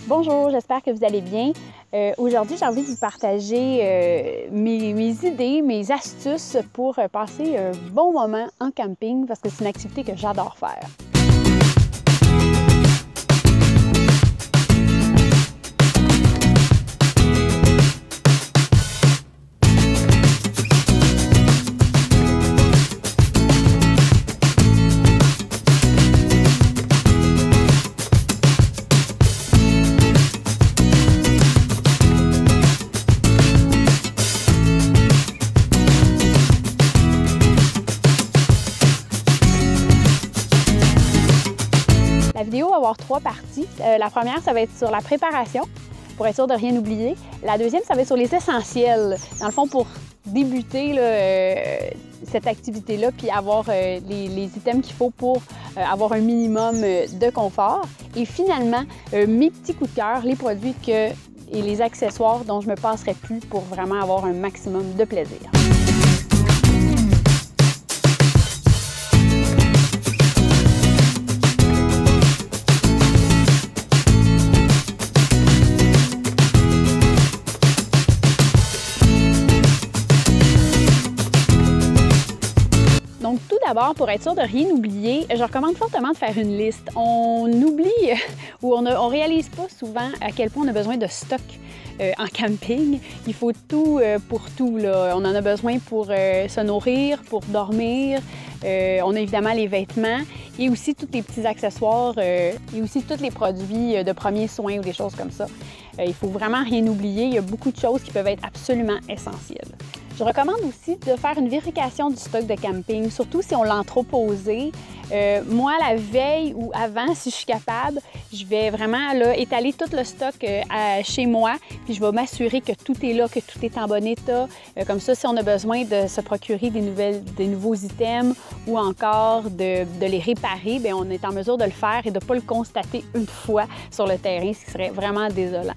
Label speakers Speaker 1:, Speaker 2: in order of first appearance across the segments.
Speaker 1: Bonjour, j'espère que vous allez bien. Aujourd'hui, j'ai envie de vous partager mes idées, mes astuces pour passer un bon moment en camping parce que c'est une activité que j'adore faire. La vidéo va avoir trois parties. La première, ça va être sur la préparation, pour être sûr de rien oublier. La deuxième, ça va être sur les essentiels, dans le fond, pour débuter cette activité-là, puis avoir les items qu'il faut pour avoir un minimum de confort. Et finalement, mes petits coups de cœur, les produits et les accessoires dont je ne me passerai plus pour vraiment avoir un maximum de plaisir. Donc, tout d'abord, pour être sûr de rien oublier, je recommande fortement de faire une liste. On oublie ou on réalise pas souvent à quel point on a besoin de stock en camping. Il faut tout pour tout, là. On en a besoin pour se nourrir, pour dormir. On a évidemment les vêtements et aussi tous les petits accessoires et aussi tous les produits de premiers soins ou des choses comme ça. Il faut vraiment rien oublier. Il y a beaucoup de choses qui peuvent être absolument essentielles. Je recommande aussi de faire une vérification du stock de camping, surtout si on l'a entreposé. Moi, la veille ou avant, si je suis capable, je vais vraiment là, étaler tout le stock chez moi, puis je vais m'assurer que tout est là, que tout est en bon état. Comme ça, si on a besoin de se procurer des nouveaux items ou encore de les réparer, bien, on est en mesure de le faire et de ne pas le constater une fois sur le terrain, ce qui serait vraiment désolant.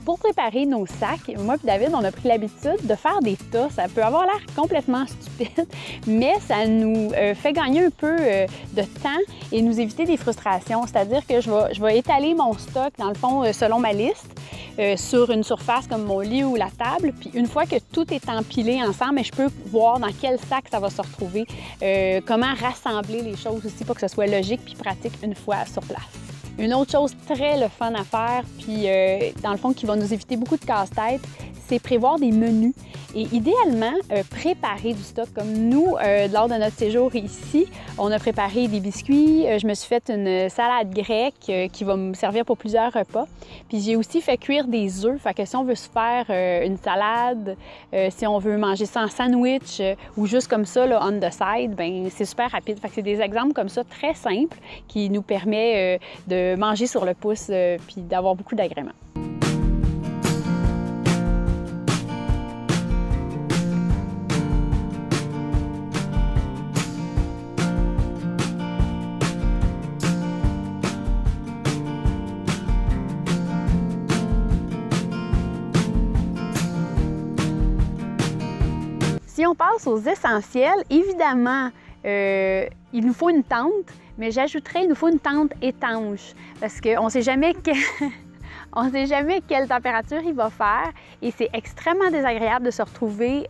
Speaker 1: Pour préparer nos sacs, moi et David, on a pris l'habitude de faire des tas. Ça peut avoir l'air complètement stupide, mais ça nous fait gagner un peu de temps et nous éviter des frustrations. C'est-à-dire que je vais étaler mon stock, dans le fond, selon ma liste, sur une surface comme mon lit ou la table. Puis une fois que tout est empilé ensemble, je peux voir dans quel sac ça va se retrouver, comment rassembler les choses aussi pour que ce soit logique puis pratique une fois sur place. Une autre chose très le fun à faire, puis dans le fond qui va nous éviter beaucoup de casse-tête, c'est prévoir des menus et idéalement préparer du stock. Comme nous, lors de notre séjour ici, on a préparé des biscuits, je me suis fait une salade grecque qui va me servir pour plusieurs repas. Puis j'ai aussi fait cuire des œufs, fait que si on veut se faire une salade, si on veut manger ça en sandwich ou juste comme ça, là, on the side, bien c'est super rapide. Fait que c'est des exemples comme ça très simples qui nous permettent de manger sur le pouce puis d'avoir beaucoup d'agréments. Si on passe aux essentiels, évidemment, il nous faut une tente, mais j'ajouterais il nous faut une tente étanche parce qu'on ne sait jamais quelle température il va faire et c'est extrêmement désagréable de se retrouver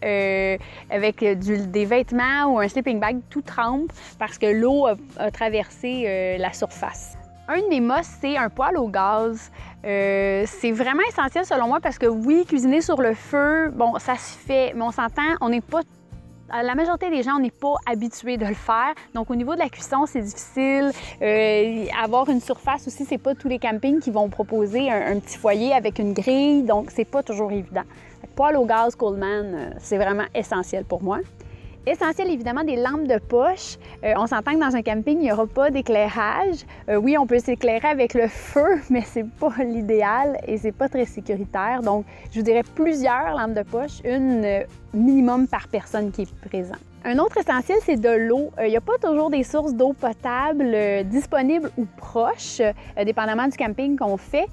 Speaker 1: avec des vêtements ou un sleeping bag tout trempe parce que l'eau a traversé la surface. Un de mes must, c'est un poêle au gaz. C'est vraiment essentiel selon moi parce que oui, cuisiner sur le feu, bon, ça se fait, mais on s'entend, on n'est pas... La majorité des gens, on n'est pas habitués de le faire. Donc, au niveau de la cuisson, c'est difficile. Avoir une surface aussi, c'est pas tous les campings qui vont proposer un petit foyer avec une grille. Donc, c'est pas toujours évident. Poêle au gaz Coleman, c'est vraiment essentiel pour moi. Essentiel, évidemment, des lampes de poche. On s'entend que dans un camping, il n'y aura pas d'éclairage. Oui, on peut s'éclairer avec le feu, mais c'est pas l'idéal et c'est pas très sécuritaire. Donc, je vous dirais plusieurs lampes de poche, une minimum par personne qui est présente. Un autre essentiel, c'est de l'eau. Il n'y a pas toujours des sources d'eau potable disponibles ou proches, dépendamment du camping qu'on fait.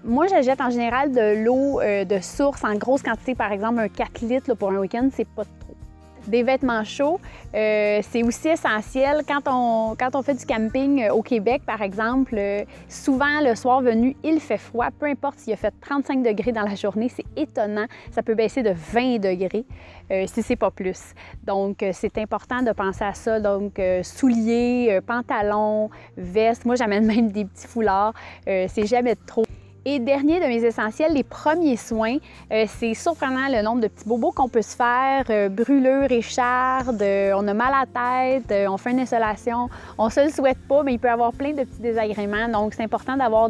Speaker 1: Moi, j'achète en général de l'eau de source en grosse quantité, par exemple un 4 litres là, pour un week-end, c'est pas trop. Des vêtements chauds, c'est aussi essentiel quand on fait du camping au Québec, par exemple. Souvent, le soir venu, il fait froid. Peu importe s'il a fait 35 degrés dans la journée, c'est étonnant. Ça peut baisser de 20 degrés si c'est pas plus. Donc, c'est important de penser à ça. Donc, souliers, pantalons, vestes. Moi, j'amène même des petits foulards. C'est jamais trop. Et dernier de mes essentiels, les premiers soins. C'est surprenant le nombre de petits bobos qu'on peut se faire, brûlures, échardes, on a mal à la tête, on fait une insolation. On se le souhaite pas, mais il peut y avoir plein de petits désagréments. Donc, c'est important d'avoir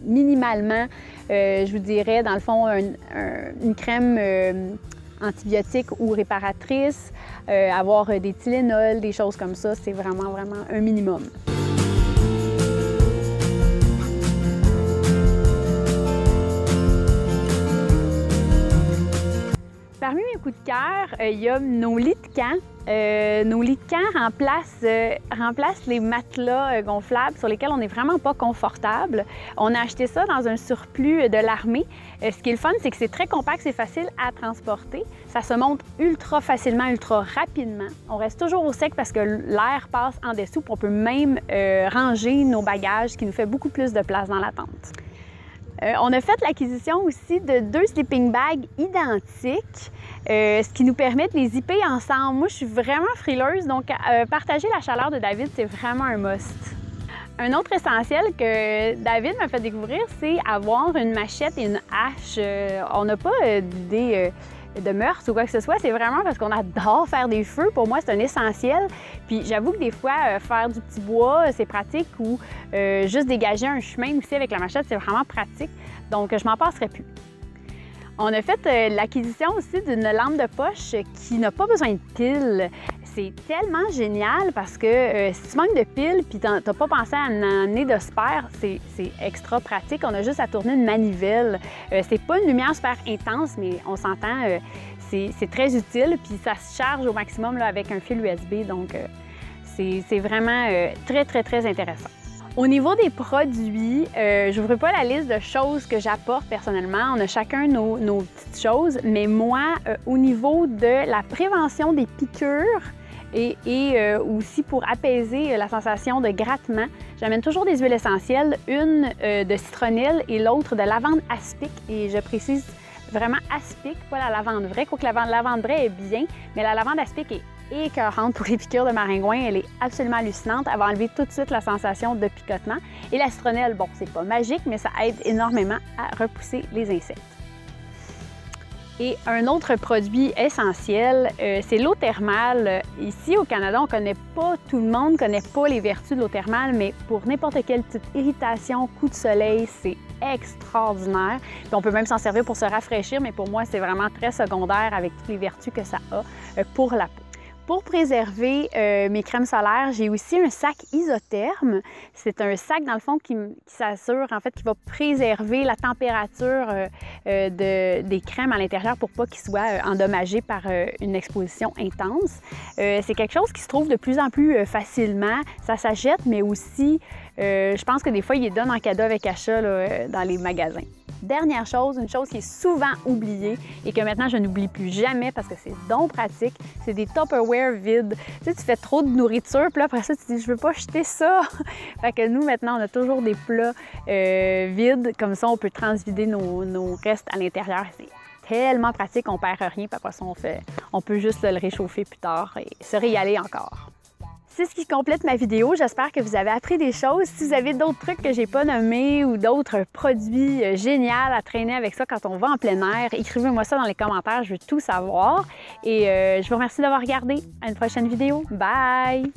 Speaker 1: minimalement, je vous dirais, dans le fond, une crème antibiotique ou réparatrice, avoir des Tylenol, des choses comme ça. C'est vraiment, vraiment un minimum. Parmi mes coups de cœur, il y a nos lits de camp. Nos lits de camp remplacent les matelas gonflables sur lesquels on n'est vraiment pas confortable. On a acheté ça dans un surplus de l'armée. Ce qui est le fun, c'est que c'est très compact, c'est facile à transporter. Ça se monte ultra facilement, ultra rapidement. On reste toujours au sec parce que l'air passe en dessous. On peut même ranger nos bagages, ce qui nous fait beaucoup plus de place dans la tente. On a fait l'acquisition aussi de 2 sleeping bags identiques, ce qui nous permet de les zipper ensemble. Moi, je suis vraiment frileuse, donc partager la chaleur de David, c'est vraiment un must. Un autre essentiel que David m'a fait découvrir, c'est avoir une machette et une hache. On n'a pas d'idée de meurtre ou quoi que ce soit, c'est vraiment parce qu'on adore faire des feux. Pour moi, c'est un essentiel. Puis j'avoue que des fois, faire du petit bois, c'est pratique ou juste dégager un chemin aussi avec la machette, c'est vraiment pratique. Donc, je m'en passerai plus. On a fait l'acquisition aussi d'une lampe de poche qui n'a pas besoin de piles. C'est tellement génial parce que si tu manques de piles puis tu n'as pas pensé à en amener de spare, c'est extra pratique. On a juste à tourner une manivelle. C'est pas une lumière super intense, mais on s'entend, c'est très utile. Puis ça se charge au maximum là, avec un fil USB. Donc, c'est vraiment très, très, très intéressant. Au niveau des produits, je n'ouvre pas la liste de choses que j'apporte personnellement. On a chacun nos petites choses, mais moi, au niveau de la prévention des piqûres et aussi pour apaiser la sensation de grattement, j'amène toujours des huiles essentielles, une de citronnelle et l'autre de lavande aspic. Et je précise vraiment aspic, pas la lavande vraie, quoique la lavande vraie est bien, mais la lavande aspic est écœurante pour les piqûres de maringouin. Elle est absolument hallucinante. Elle va enlever tout de suite la sensation de picotement. Et la citronnelle, bon, c'est pas magique, mais ça aide énormément à repousser les insectes. Et un autre produit essentiel, c'est l'eau thermale. Ici, au Canada, on connaît pas, tout le monde connaît pas les vertus de l'eau thermale, mais pour n'importe quelle petite irritation, coup de soleil, c'est extraordinaire. Puis on peut même s'en servir pour se rafraîchir, mais pour moi, c'est vraiment très secondaire avec toutes les vertus que ça a pour la peau. Pour préserver mes crèmes solaires, j'ai aussi un sac isotherme. C'est un sac, dans le fond, qui s'assure, en fait, qui va préserver la température des crèmes à l'intérieur pour pas qu'ils soient endommagés par une exposition intense. C'est quelque chose qui se trouve de plus en plus facilement. Ça s'achète, mais aussi, je pense que des fois, ils les donnent en cadeau avec achat là, dans les magasins. Dernière chose, une chose qui est souvent oubliée et que maintenant je n'oublie plus jamais parce que c'est donc pratique, c'est des Tupperware vides. Tu sais, tu fais trop de nourriture, puis là, après ça, tu te dis « je veux pas jeter ça ». Fait que nous, maintenant, on a toujours des plats vides. Comme ça, on peut transvider nos restes à l'intérieur. C'est tellement pratique, on perd rien, puis après ça, on peut juste le réchauffer plus tard et se régaler encore. C'est ce qui complète ma vidéo. J'espère que vous avez appris des choses. Si vous avez d'autres trucs que j'ai pas nommés ou d'autres produits géniaux à traîner avec ça quand on va en plein air, écrivez-moi ça dans les commentaires. Je veux tout savoir. Et je vous remercie d'avoir regardé. À une prochaine vidéo. Bye!